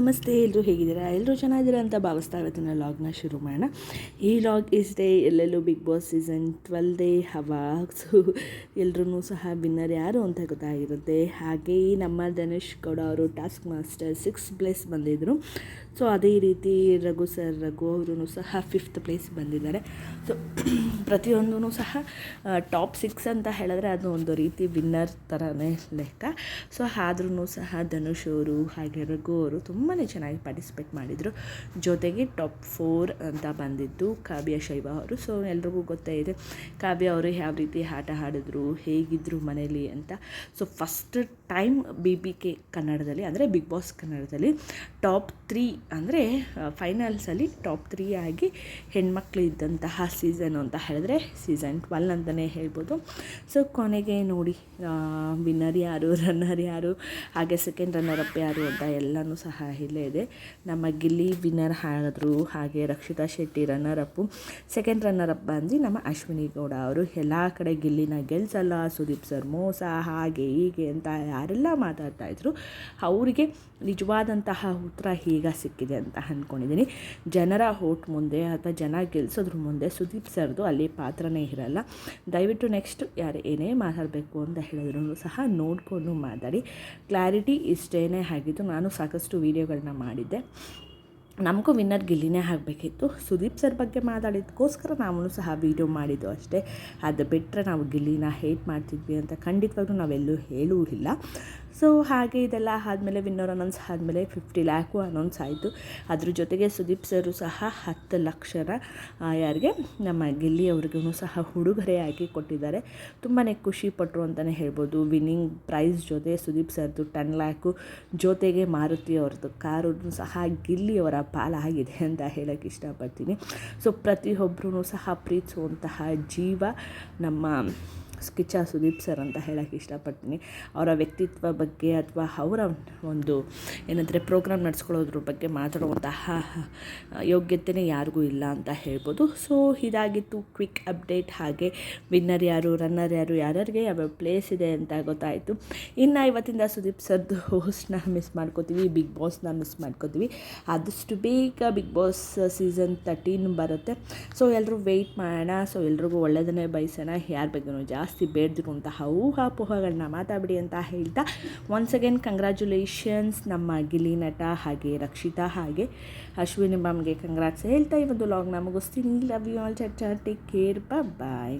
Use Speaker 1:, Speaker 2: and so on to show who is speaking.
Speaker 1: ನಮಸ್ತೆ, ಎಲ್ಲರೂ ಹೇಗಿದ್ದೀರಾ? ಎಲ್ಲರೂ ಚೆನ್ನಾಗಿದ್ದೀರಾ ಅಂತ ಭಾವಿಸ್ತಾ ಇವತ್ತಿನ ಲಾಗ್ನ ಶುರು ಮಾಡೋಣ. ಈ ಲಾಗ್ ಇಸ್ ಡೇ ಎಲ್ಲೆಲ್ಲೂ ಬಿಗ್ ಬಾಸ್ ಸೀಸನ್ 12 ಹವಾ. ಸೊ ಎಲ್ಲರೂ ಸಹ ವಿನ್ನರ್ ಯಾರು ಅಂತ ಗೊತ್ತಾಗಿರುತ್ತೆ. ಹಾಗೆಯೇ ನಮ್ಮ ಧನುಷ್ ಗೌಡ ಅವರು ಟಾಸ್ಕ್ ಮಾಸ್ಟರ್ 6th ಪ್ಲೇಸ್ ಬಂದಿದ್ದರು. ಸೊ ಅದೇ ರೀತಿ ರಘು ಅವರು ಸಹ 5th ಪ್ಲೇಸ್ ಬಂದಿದ್ದಾರೆ. ಸೊ ಪ್ರತಿಯೊಂದೂ ಸಹ ಟಾಪ್ 6 ಅಂತ ಹೇಳಿದ್ರೆ ಅದು ಒಂದು ರೀತಿ ವಿನ್ನರ್ ಥರನೇ ಲೆಕ್ಕ. ಸೊ ಆದ್ರೂ ಸಹ ಧನುಷ್ ಅವರು ಹಾಗೆ ರಘು ಅವರು ತುಂಬಾ ಚೆನ್ನಾಗಿ ಪಾರ್ಟಿಸಿಪೇಟ್ ಮಾಡಿದರು. ಜೊತೆಗೆ ಟಾಪ್ 4 ಅಂತ ಬಂದಿದ್ದು ಕಾವ್ಯ ಶೈವ ಅವರು. ಸೊ ಎಲ್ರಿಗೂ ಗೊತ್ತೇ ಇದೆ ಕಾವ್ಯ ಅವರು ಯಾವ ರೀತಿ ಆಟ ಆಡಿದ್ರು, ಹೇಗಿದ್ದರು ಮನೇಲಿ ಅಂತ. ಸೊ ಫಸ್ಟ್ ಟೈಮ್ BBK ಕನ್ನಡದಲ್ಲಿ ಅಂದರೆ ಬಿಗ್ ಬಾಸ್ ಕನ್ನಡದಲ್ಲಿ ಟಾಪ್ 3 ಅಂದರೆ ಫೈನಲ್ಸಲ್ಲಿ ಟಾಪ್ 3 ಆಗಿ ಹೆಣ್ಮಕ್ಳು ಇದ್ದಂತಹ ಸೀಸನು ಅಂತ ಹೇಳಿದ್ರೆ ಸೀಸನ್ 12 ಅಂತಲೇ ಹೇಳ್ಬೋದು. ಸೊ ಕೊನೆಗೆ ನೋಡಿ ವಿನ್ನರ್ ಯಾರು, ರನ್ನರ್ ಯಾರು, ಹಾಗೆ ಸೆಕೆಂಡ್ ರನ್ನರ್ ಅಪ್ ಯಾರು ಅಂತ ಎಲ್ಲನೂ ಸಹ ಇಲ್ಲೇ ಇದೆ. ನಮ್ಮ ಗಿಲ್ಲಿ ವಿನ್ನರ್ ಆದರು, ಹಾಗೆ Rakshita Shetty runner Appu, second runner up ಬಂದು ನಮ್ಮ ಅಶ್ವಿನಿ ಗೌಡ ಅವರು. ಎಲ್ಲ ಕಡೆ ಗಿಲ್ಲಿನ ಗೆಲ್ಸಲ್ಲ, ಸುದೀಪ್ ಸರ್ ಮೋಸ, ಹಾಗೆ ಹೀಗೆ ಅಂತ ಯಾರೆಲ್ಲ ಮಾತಾಡ್ತಾಯಿದ್ರು ಅವರಿಗೆ ನಿಜವಾದಂತಹ ಉತ್ತರ ಈಗ ಸಿಕ್ಕಿದೆ ಅಂತ ಅಂದ್ಕೊಂಡಿದ್ದೀನಿ. ಜನರ ಓಟ್ ಮುಂದೆ ಅಥವಾ ಜನ ಗೆಲ್ಸೋದ್ರ ಮುಂದೆ ಸುದೀಪ್ ಸರ್ದು ಅಲ್ಲಿ ಪಾತ್ರನೇ ಇರಲ್ಲ. ದಯವಿಟ್ಟು ನೆಕ್ಸ್ಟ್ ಯಾರು ಏನೇ ಮಾತಾಡಬೇಕು ಅಂತ ಹೇಳಿದ್ರು ಸಹ ನೋಡಿಕೊಂಡು ಮಾತಾಡಿ. ಕ್ಲಾರಿಟಿ ಇಷ್ಟೇ ಆಗಿದ್ದು. ನಾನು ಸಾಕಷ್ಟು ವೀಡಿಯೋಗಳನ್ನ ಮಾಡಿದ್ದೆ. ನಮಗೂ ವಿನ್ನರ್ ಗಿಲ್ಲಿನೇ ಆಗಬೇಕಿತ್ತು. ಸುದೀಪ್ ಸರ್ ಬಗ್ಗೆ ಮಾತಾಡಿದ್ದಕ್ಕೋಸ್ಕರ ನಾವು ಸಹ ವೀಡಿಯೋ ಮಾಡಿದ್ದು ಅಷ್ಟೇ. ಅದು ಬಿಟ್ಟರೆ ನಾವು ಗಿಲ್ಲಿನ ಹೇಟ್ ಮಾಡ್ತಿದ್ವಿ ಅಂತ ಖಂಡಿತವಾಗ್ಲೂ ನಾವೆಲ್ಲೂ ಹೇಳೂ ಇಲ್ಲ. ಸೊ ಹಾಗೆ ಇದೆಲ್ಲ ಆದಮೇಲೆ ವಿನ್ನರ್ ಅನೌನ್ಸ್ ಆದಮೇಲೆ 50 ಲ್ಯಾಕ್ ಅನೌನ್ಸ್ ಆಯಿತು. ಅದ್ರ ಜೊತೆಗೆ ಸುದೀಪ್ ಸರು ಸಹ 10 ಲಕ್ಷನ ಯಾರಿಗೆ ನಮ್ಮ ಗಿಲ್ಲಿ ಅವ್ರಿಗೂ ಸಹ ಉಡುಗೊರೆಯಾಗಿ ಕೊಟ್ಟಿದ್ದಾರೆ. ತುಂಬಾ ಖುಷಿಪಟ್ಟರು ಅಂತಲೇ ಹೇಳ್ಬೋದು. ವಿನ್ನಿಂಗ್ ಪ್ರೈಸ್ ಜೊತೆ ಸುದೀಪ್ ಸರ್ದು 10 ಲ್ಯಾಕು ಜೊತೆಗೆ ಮಾರುತಿ ಅವ್ರದ್ದು ಕಾರು ಸಹ ಗಿಲ್ಲಿಯವರ ಪಾಲಾಗಿದೆ ಅಂತ ಹೇಳೋಕ್ಕೆ ಇಷ್ಟಪಡ್ತೀನಿ. ಸೊ ಪ್ರತಿಯೊಬ್ಬರೂ ಸಹ ಪ್ರೀತಿಸುವಂತಹ ಜೀವ ನಮ್ಮ ಕಿಚ್ಚ ಸುದೀಪ್ ಸರ್ ಅಂತ ಹೇಳೋಕ್ಕೆ ಇಷ್ಟಪಡ್ತೀನಿ. ಅವರ ವ್ಯಕ್ತಿತ್ವ ಬಗ್ಗೆ ಅಥವಾ ಅವರ ಒಂದು ಏನಂದರೆ ಪ್ರೋಗ್ರಾಮ್ ನಡೆಸ್ಕೊಳ್ಳೋದ್ರ ಬಗ್ಗೆ ಮಾತಾಡುವಂತಹ ಯೋಗ್ಯತೆಯೇ ಯಾರಿಗೂ ಇಲ್ಲ ಅಂತ ಹೇಳ್ಬೋದು. ಸೊ ಇದಾಗಿತ್ತು ಕ್ವಿಕ್ ಅಪ್ಡೇಟ್. ಹಾಗೆ ವಿನ್ನರ್ ಯಾರು, ರನ್ನರ್ ಯಾರು, ಯಾರ್ಯಾರಿಗೆ ಯಾವ ಪ್ಲೇಸ್ ಇದೆ ಅಂತ ಗೊತ್ತಾಯಿತು. ಇನ್ನು ಇವತ್ತಿಂದ ಸುದೀಪ್ ಸರ್ದು ಹೋಸ್ಟ್ನ ಮಿಸ್ ಮಾಡ್ಕೋತೀವಿ, ಬಿಗ್ ಬಾಸ್ನ ಮಿಸ್ ಮಾಡ್ಕೋತೀವಿ. ಆದಷ್ಟು ಬೇಗ ಬಿಗ್ ಬಾಸ್ ಸೀಸನ್ 13 ಬರುತ್ತೆ. ಸೊ ಎಲ್ಲರೂ ವೆಯ್ಟ್ ಮಾಡೋಣ. ಸೊ ಎಲ್ರಿಗೂ ಒಳ್ಳೆಯದನ್ನೇ ಬಯಸೋಣ. ಯಾರ ಬಗ್ಗೆನೂ ಜಾಸ್ತಿ ಬೇಡದಿರುವಂತಹ ಊಹಾಪೋಹಗಳನ್ನ ಮಾತಾಡಬೇಡಿ ಅಂತ ಹೇಳ್ತಾ ಒನ್ಸ್ ಅಗೇನ್ ಕಂಗ್ರ್ಯಾಚುಲೇಷನ್ಸ್ ನಮ್ಮ ಗಿಲ್ಲಿ ನಟ, ಹಾಗೆ ರಕ್ಷಿತಾ, ಹಾಗೆ ಅಶ್ವಿನಿ ಮ್ಯಾಮ್ಗೆ ಕಂಗ್ರಾಟ್ಸ್ ಹೇಳ್ತಾ ಈ ಒಂದು ಲಾಗ್ನ ಮುಗಿಸ್ತೀನಿ. Love you all. Take care, bye.